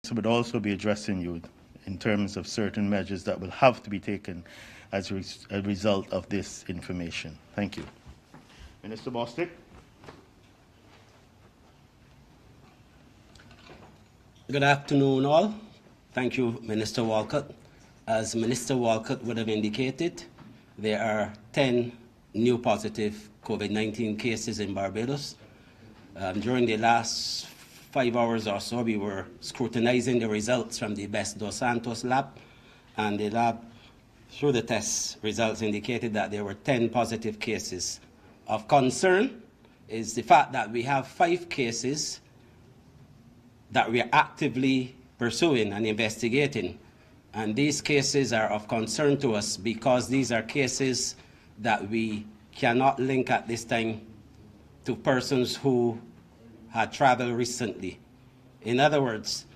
Minister would also be addressing you in terms of certain measures that will have to be taken as a result of this information. Thank you. Minister Bostic. Good afternoon, all. Thank you, Minister Walcott. As Minister Walcott would have indicated, there are 10 new positive COVID-19 cases in Barbados. During the last 5 hours or so, we were scrutinizing the results from the Best dos Santos lab, and the lab, through the test results, indicated that there were 10 positive cases. Of concern is the fact that we have 5 cases that we are actively pursuing and investigating. And these cases are of concern to us because these are cases that we cannot link at this time to persons who had traveled recently. In other words,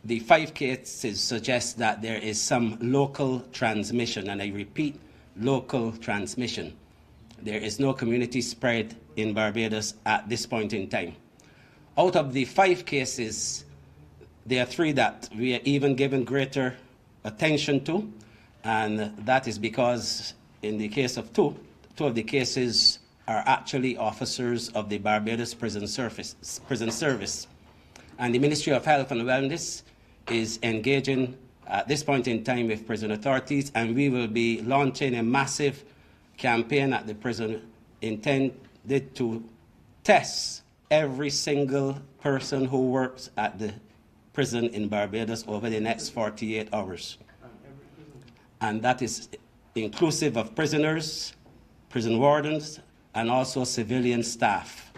the 5 cases suggest that there is some local transmission, and I repeat, local transmission. There is no community spread in Barbados at this point in time. Out of the 5 cases, there are 3 that we are even given greater attention to, and that is because in the case of 2 of the cases are actually officers of the Barbados Prison Service. And the Ministry of Health and Wellness is engaging at this point in time with prison authorities, and we will be launching a massive campaign at the prison intended to test every single person who works at the prison in Barbados over the next 48 hours. And that is inclusive of prisoners, prison wardens, and also civilian staff.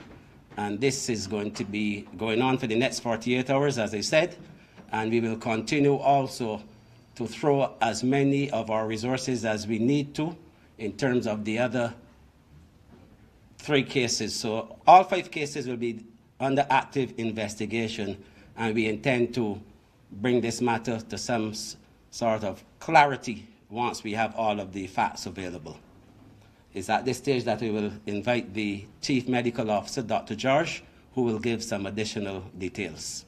And this is going to be going on for the next 48 hours, as I said, and we will continue also to throw as many of our resources as we need to in terms of the other 3 cases. So all 5 cases will be under active investigation, and we intend to bring this matter to some sort of clarity once we have all of the facts available. It's at this stage that we will invite the Chief Medical Officer, Dr. George, who will give some additional details.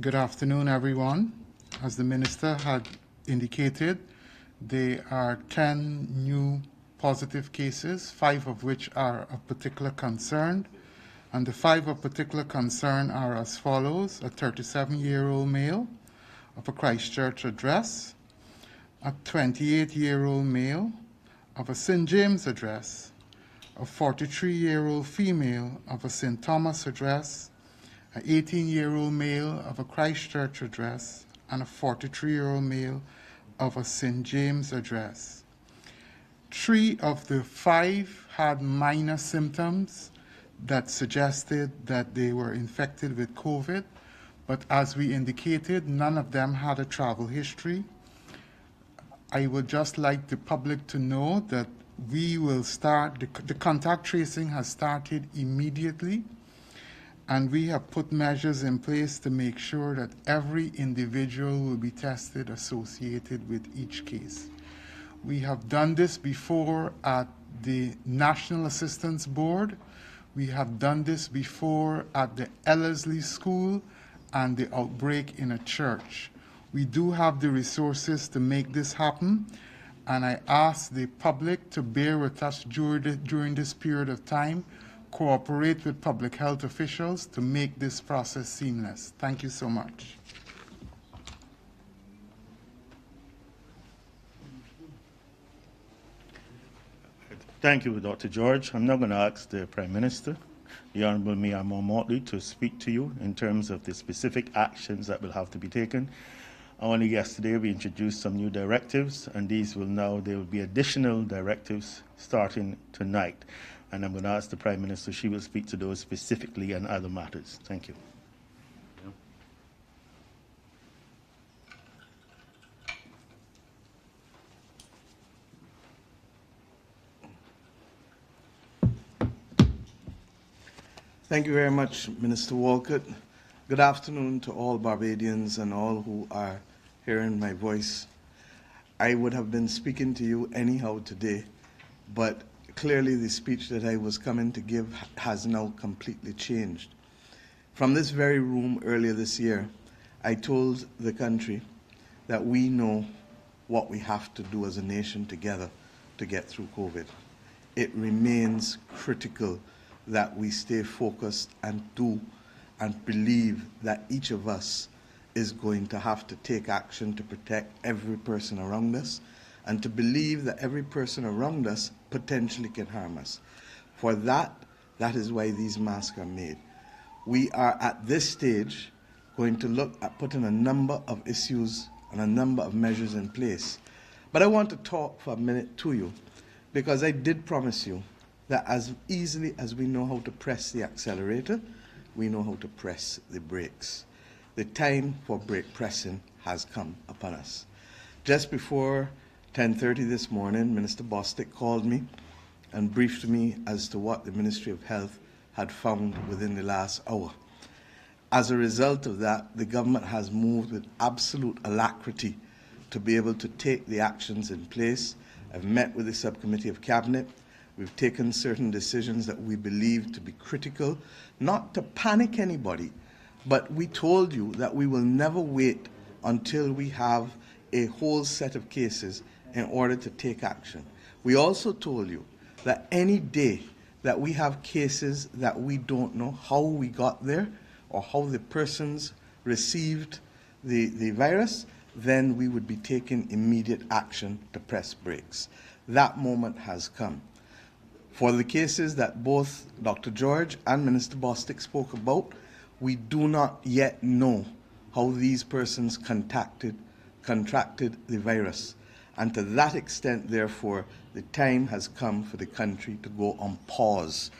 Good afternoon, everyone. As the Minister had indicated, there are 10 new positive cases, 5 of which are of particular concern. And the 5 of particular concern are as follows: a 37-year-old male of a Christchurch address, a 28-year-old male of a St. James address, a 43-year-old female of a St. Thomas address, an 18-year-old male of a Christchurch address, and a 43-year-old male of a St. James address. 3 of the 5 had minor symptoms that suggested that they were infected with COVID, but as we indicated, none of them had a travel history. I would just like the public to know that we will start, the contact tracing has started immediately, and we have put measures in place to make sure that every individual will be tested associated with each case. We have done this before at the National Assistance Board. We have done this before at the Ellerslie School and the outbreak in a church. We do have the resources to make this happen, and I ask the public to bear with us during this period of time, cooperate with public health officials to make this process seamless. Thank you so much. Thank you, Dr. George. I'm now going to ask the Prime Minister, the Honourable Mia Motley, to speak to you in terms of the specific actions that will have to be taken. Only yesterday we introduced some new directives, and there will be additional directives starting tonight. And I'm going to ask the Prime Minister, she will speak to those specifically and other matters. Thank you. Thank you very much, Minister Walcott. Good afternoon to all Barbadians and all who are hearing my voice. I would have been speaking to you anyhow today, but clearly the speech that I was coming to give has now completely changed. From this very room earlier this year, I told the country that we know what we have to do as a nation together to get through COVID. It remains critical that we stay focused and do and believe that each of us is going to have to take action to protect every person around us, and to believe that every person around us potentially can harm us. For that is why these masks are made. We are at this stage going to look at putting a number of issues and a number of measures in place. But I want to talk for a minute to you, because I did promise you that as easily as we know how to press the accelerator, we know how to press the brakes. The time for brake pressing has come upon us. Just before 10:30 this morning, Minister Bostic called me and briefed me as to what the Ministry of Health had found within the last hour. As a result of that, the government has moved with absolute alacrity to be able to take the actions in place. I've met with the subcommittee of cabinet. We've taken certain decisions that we believe to be critical, not to panic anybody, but we told you that we will never wait until we have a whole set of cases in order to take action. We also told you that any day that we have cases that we don't know how we got there or how the persons received the virus, then we would be taking immediate action to press brakes. That moment has come. For the cases that both Dr. George and Minister Bostic spoke about, we do not yet know how these persons contracted the virus. And to that extent, therefore, the time has come for the country to go on pause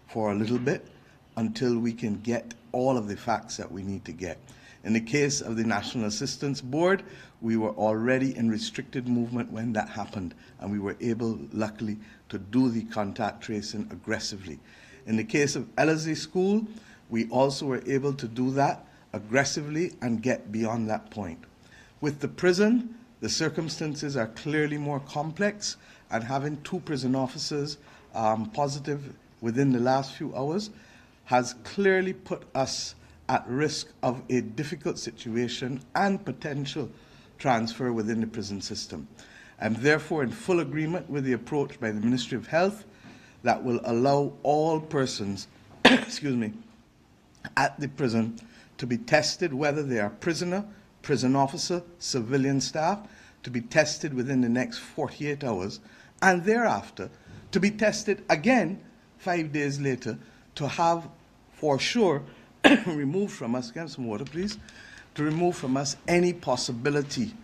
for a little bit until we can get all of the facts that we need to get. In the case of the National Assistance Board, we were already in restricted movement when that happened, and we were able, luckily, to do the contact tracing aggressively. In the case of Ellerslie School, we also were able to do that aggressively and get beyond that point. With the prison, the circumstances are clearly more complex, and having 2 prison officers positive within the last few hours has clearly put us at risk of a difficult situation and potential transfer within the prison system. I'm therefore in full agreement with the approach by the Ministry of Health that will allow all persons excuse me, at the prison to be tested, whether they are prisoner, prison officer, civilian staff, to be tested within the next 48 hours, and thereafter to be tested again 5 days later to have for sure removed from us, get some water please, to remove from us any possibility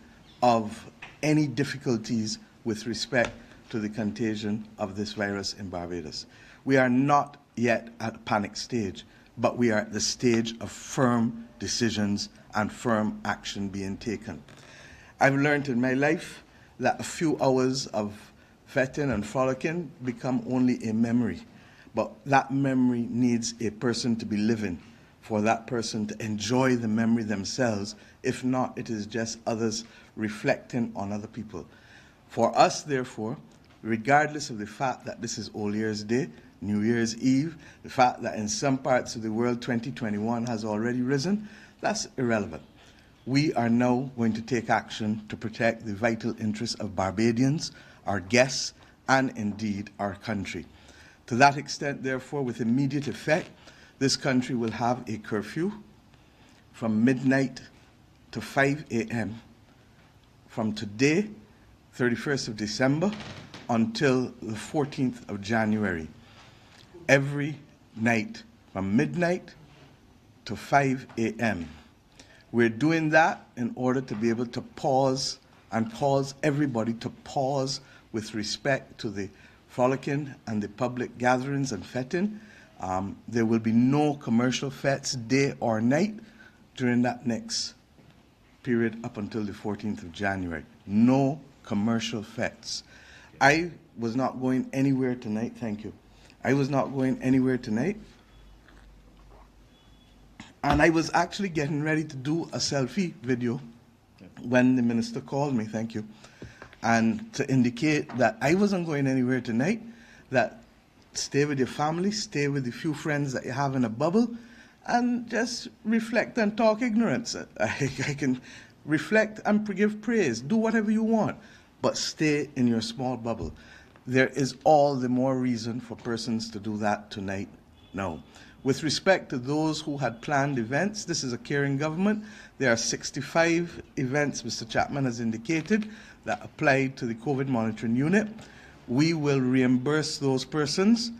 of any difficulties with respect to the contagion of this virus in Barbados. We are not yet at a panic stage, but we are at the stage of firm decisions and firm action being taken. I've learned in my life that a few hours of fetting and frolicking become only a memory, but that memory needs a person to be living for that person to enjoy the memory themselves. If not, it is just others reflecting on other people. For us, therefore, regardless of the fact that this is Old Year's Day, New Year's Eve, the fact that in some parts of the world 2021 has already risen, that's irrelevant. We are now going to take action to protect the vital interests of Barbadians, our guests, and indeed our country. To that extent, therefore, with immediate effect, this country will have a curfew from midnight to 5 a.m. from today, 31st of December, until the 14th of January. Every night from midnight to 5 a.m. We're doing that in order to be able to pause and cause everybody to pause with respect to the frolicking and the public gatherings and fetting. There will be no commercial fetes day or night during that next period up until the 14th of January. No commercial fetes. I was not going anywhere tonight, thank you. I was not going anywhere tonight. And I was actually getting ready to do a selfie video when the minister called me, thank you, and to indicate that I wasn't going anywhere tonight, that stay with your family, stay with the few friends that you have in a bubble, and just reflect and talk ignorance. I can reflect and give praise. Do whatever you want, but stay in your small bubble. There is all the more reason for persons to do that tonight now. With respect to those who had planned events, this is a caring government. There are 65 events, Mr. Chapman has indicated, that applied to the COVID monitoring unit. We will reimburse those persons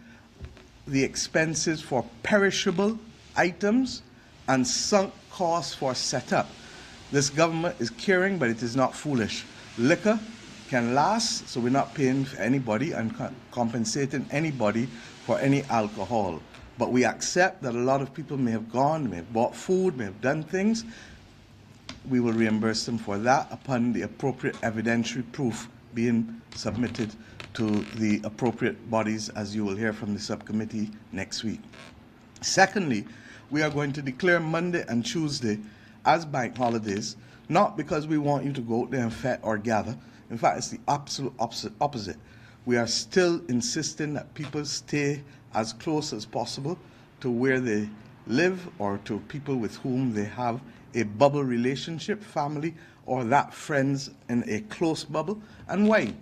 the expenses for perishable items and sunk costs for setup. This government is caring, but it is not foolish. Liquor can last, so we're not paying for anybody and compensating anybody for any alcohol. But we accept that a lot of people may have gone, may have bought food, may have done things. We will reimburse them for that upon the appropriate evidentiary proof being submitted to the appropriate bodies, as you will hear from the subcommittee next week. Secondly, we are going to declare Monday and Tuesday as bank holidays, not because we want you to go out there and fet or gather. In fact, it's the absolute opposite. We are still insisting that people stay as close as possible to where they live or to people with whom they have a bubble relationship, family, or that friends in a close bubble. And why?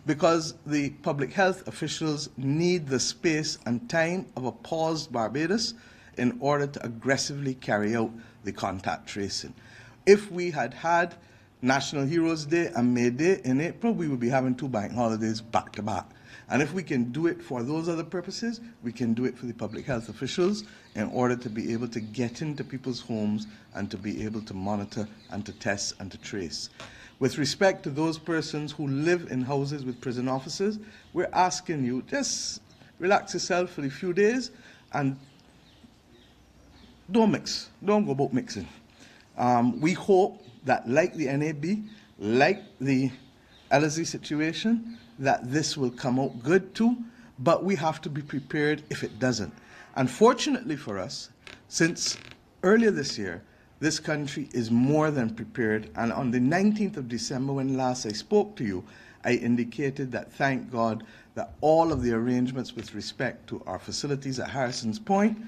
Because the public health officials need the space and time of a paused Barbados in order to aggressively carry out the contact tracing. If we had had National Heroes Day and May Day in April, we would be having 2 bank holidays back to back. And if we can do it for those other purposes, we can do it for the public health officials in order to be able to get into people's homes and to be able to monitor and to test and to trace. With respect to those persons who live in houses with prison officers, we're asking you, just relax yourself for a few days and don't mix. Don't go about mixing. We hope that, like the NAB, like the LSE situation, that this will come out good too, but we have to be prepared if it doesn't. Unfortunately for us, since earlier this year, this country is more than prepared, and on the 19th of December, when last I spoke to you, I indicated that, thank God, that all of the arrangements with respect to our facilities at Harrison's Point,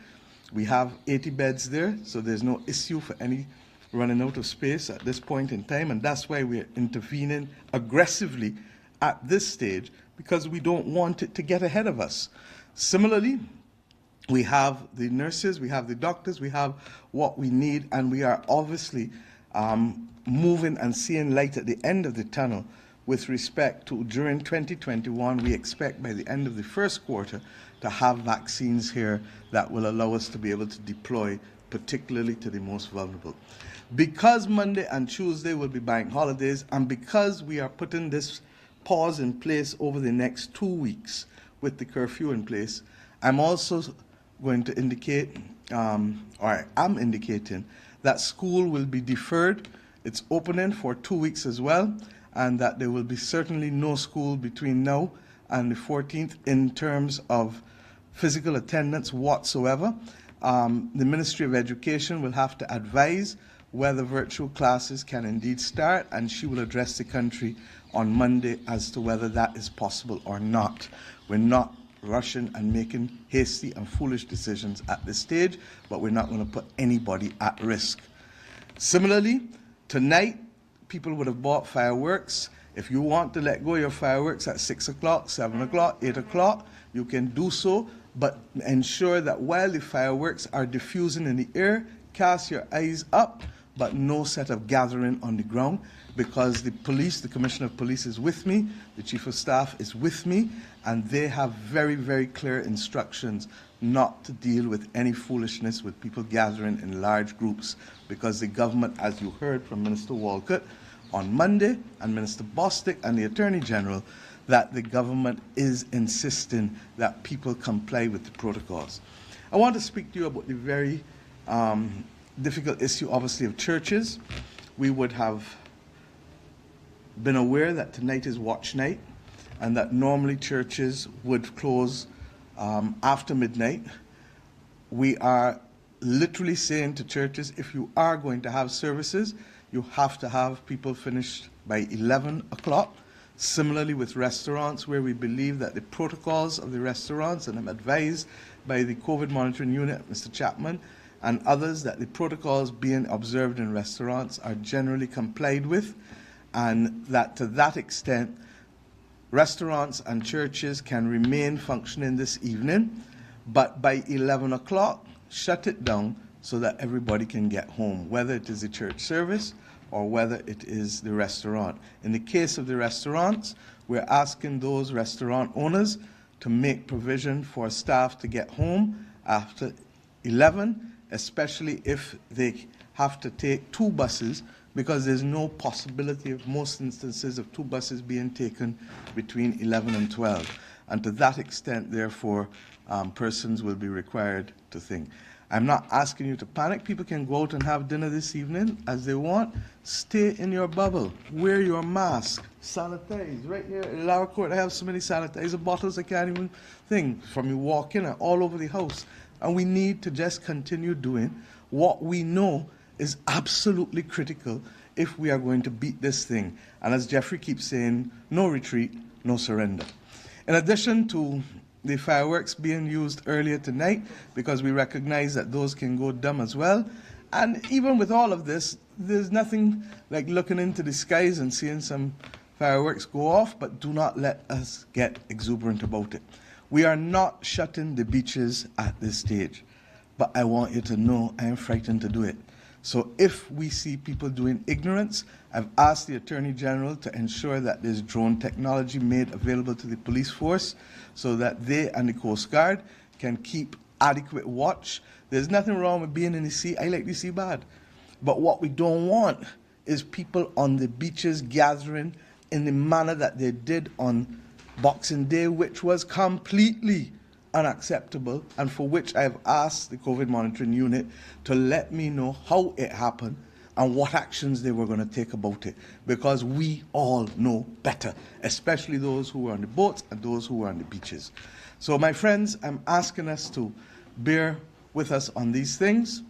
we have 80 beds there, so there's no issue for any running out of space at this point in time, and that's why we're intervening aggressively at this stage, because we don't want it to get ahead of us. Similarly, we have the nurses, we have the doctors, we have what we need, and we are obviously moving and seeing light at the end of the tunnel with respect to, during 2021, we expect by the end of the first quarter to have vaccines here that will allow us to be able to deploy, particularly to the most vulnerable. Because Monday and Tuesday will be bank holidays, and because we are putting this pause in place over the next 2 weeks with the curfew in place, I'm also going to indicate, or I'm indicating, that school will be deferred. It's opening for 2 weeks as well, and that there will be certainly no school between now and the 14th in terms of physical attendance whatsoever. The Ministry of Education will have to advise whether virtual classes can indeed start, and she will address the country on Monday as to whether that is possible or not. We're not rushing and making hasty and foolish decisions at this stage, but we're not going to put anybody at risk. Similarly, tonight, people would have bought fireworks. If you want to let go of your fireworks at 6 o'clock, 7 o'clock, 8 o'clock, you can do so, but ensure that while the fireworks are diffusing in the air, cast your eyes up, but no set of gathering on the ground, because the police, the Commissioner of Police is with me, the Chief of Staff is with me, and they have very, very clear instructions not to deal with any foolishness with people gathering in large groups, because the government, as you heard from Minister Walcott on Monday, and Minister Bostic and the Attorney General, that the government is insisting that people comply with the protocols. I want to speak to you about the very difficult issue, obviously, of churches. We would have been aware that tonight is watch night, and that normally churches would close after midnight. We are literally saying to churches, if you are going to have services, you have to have people finished by 11 o'clock. Similarly with restaurants, where we believe that the protocols of the restaurants, and I'm advised by the COVID monitoring unit, Mr. Chapman, and others, that the protocols being observed in restaurants are generally complied with, and that to that extent, restaurants and churches can remain functioning this evening, but by 11 o'clock, shut it down so that everybody can get home, whether it is a church service or whether it is the restaurant. In the case of the restaurants, we're asking those restaurant owners to make provision for staff to get home after 11, especially if they have to take 2 buses, because there's no possibility of most instances of 2 buses being taken between 11 and 12. And to that extent, therefore, persons will be required to think. I'm not asking you to panic. People can go out and have dinner this evening as they want. Stay in your bubble. Wear your mask. Sanitize. Right here in Lower Court, I have so many sanitizer bottles I can't even think. From you walk in and all over the house. And we need to just continue doing what we know is absolutely critical if we are going to beat this thing. And as Jeffrey keeps saying, no retreat, no surrender. In addition to the fireworks being used earlier tonight, because we recognize that those can go dumb as well. And even with all of this, there's nothing like looking into the skies and seeing some fireworks go off, but do not let us get exuberant about it. We are not shutting the beaches at this stage, but I want you to know I am frightened to do it. So if we see people doing ignorance, I've asked the Attorney General to ensure that there's drone technology made available to the police force so that they and the Coast Guard can keep adequate watch. There's nothing wrong with being in the sea. I like the sea bad. But what we don't want is people on the beaches gathering in the manner that they did on Boxing Day, which was completely unacceptable, and for which I have asked the COVID monitoring unit to let me know how it happened and what actions they were going to take about it, because we all know better, especially those who were on the boats and those who were on the beaches. So my friends, I'm asking us to bear with us on these things.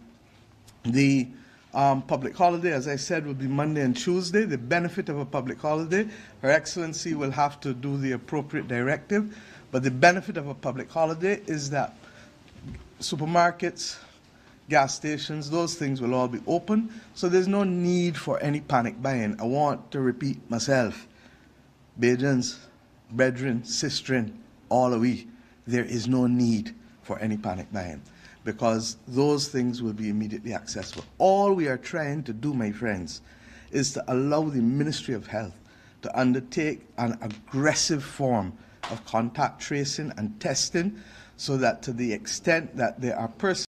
The public holiday, as I said, will be Monday and Tuesday. The benefit of a public holiday, Her Excellency will have to do the appropriate directive, but the benefit of a public holiday is that supermarkets, gas stations, those things will all be open, so there's no need for any panic buying. I want to repeat myself. Bajans, brethren, sistren, all of we, there is no need for any panic buying, because those things will be immediately accessible. All we are trying to do, my friends, is to allow the Ministry of Health to undertake an aggressive form of contact tracing and testing, so that to the extent that there are persons